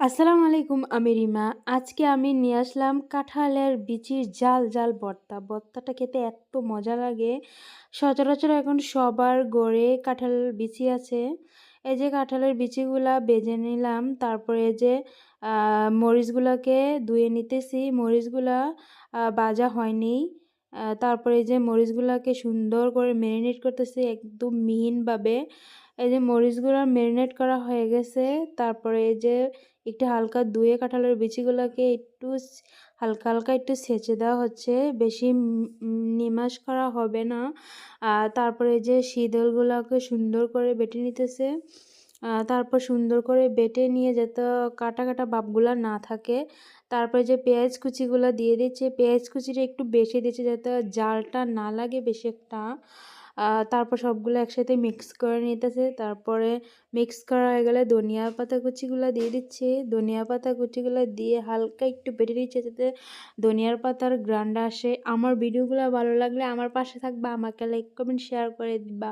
আসসালামু আলাইকুম, আমি রিমা। আজকে আমি নিয়ে আসলাম কাঁঠালের বিচির ঝাল ঝাল ভর্তা। ভর্তাটা খেতে এত মজা লাগে। সচরাচর এখন সবার ঘরে কাঁঠাল বিচি আছে। এই যে কাঁঠালের বিচিগুলা বেজে নিলাম। তারপরে এই যে মরিচগুলাকে ধুয়ে নিতেছি। মরিচগুলা ভাজা হয়নি। তারপরে এই যে মরিচগুলাকে সুন্দর করে মেরিনেট করতেছি একদম মিহিনভাবে। এই যে মরিচগুলা মেরিনেট করা হয়ে গেছে। তারপরে এই যে একটু হালকা ধুয়ে কাঁঠালের বিচিগুলোকে একটু হালকা হালকা একটু ছেঁচে দেওয়া হচ্ছে, বেশি নিমাশ করা হবে না। তারপরে যে শীতলগুলোকে সুন্দর করে বেটে নিতেছে। তারপর সুন্দর করে বেটে নিয়ে যাতে কাটা কাটা ভাবগুলো না থাকে। তারপরে যে পেঁয়াজ কুচিগুলো দিয়ে দিচ্ছে, পেঁয়াজ কুচিটা একটু বেশি দিচ্ছে যাতে জালটা না লাগে বেশি একটা। তারপর সবগুলো একসাথে মিক্স করে নিতেছে। তারপরে মিক্স করা হয়ে গেলে ধনিয়া পাতা কুচিগুলো দিয়ে দিচ্ছি। ধনিয়া পাতা কুচিগুলো দিয়ে হালকা একটু বেটে নিচ্ছে যাতে ধনিয়ার পাতার ঘ্রাণটা আসে। আমার ভিডিওগুলো ভালো লাগলে আমার পাশে থাকবা, আমাকে লাইক কমেন্ট শেয়ার করে দিবা।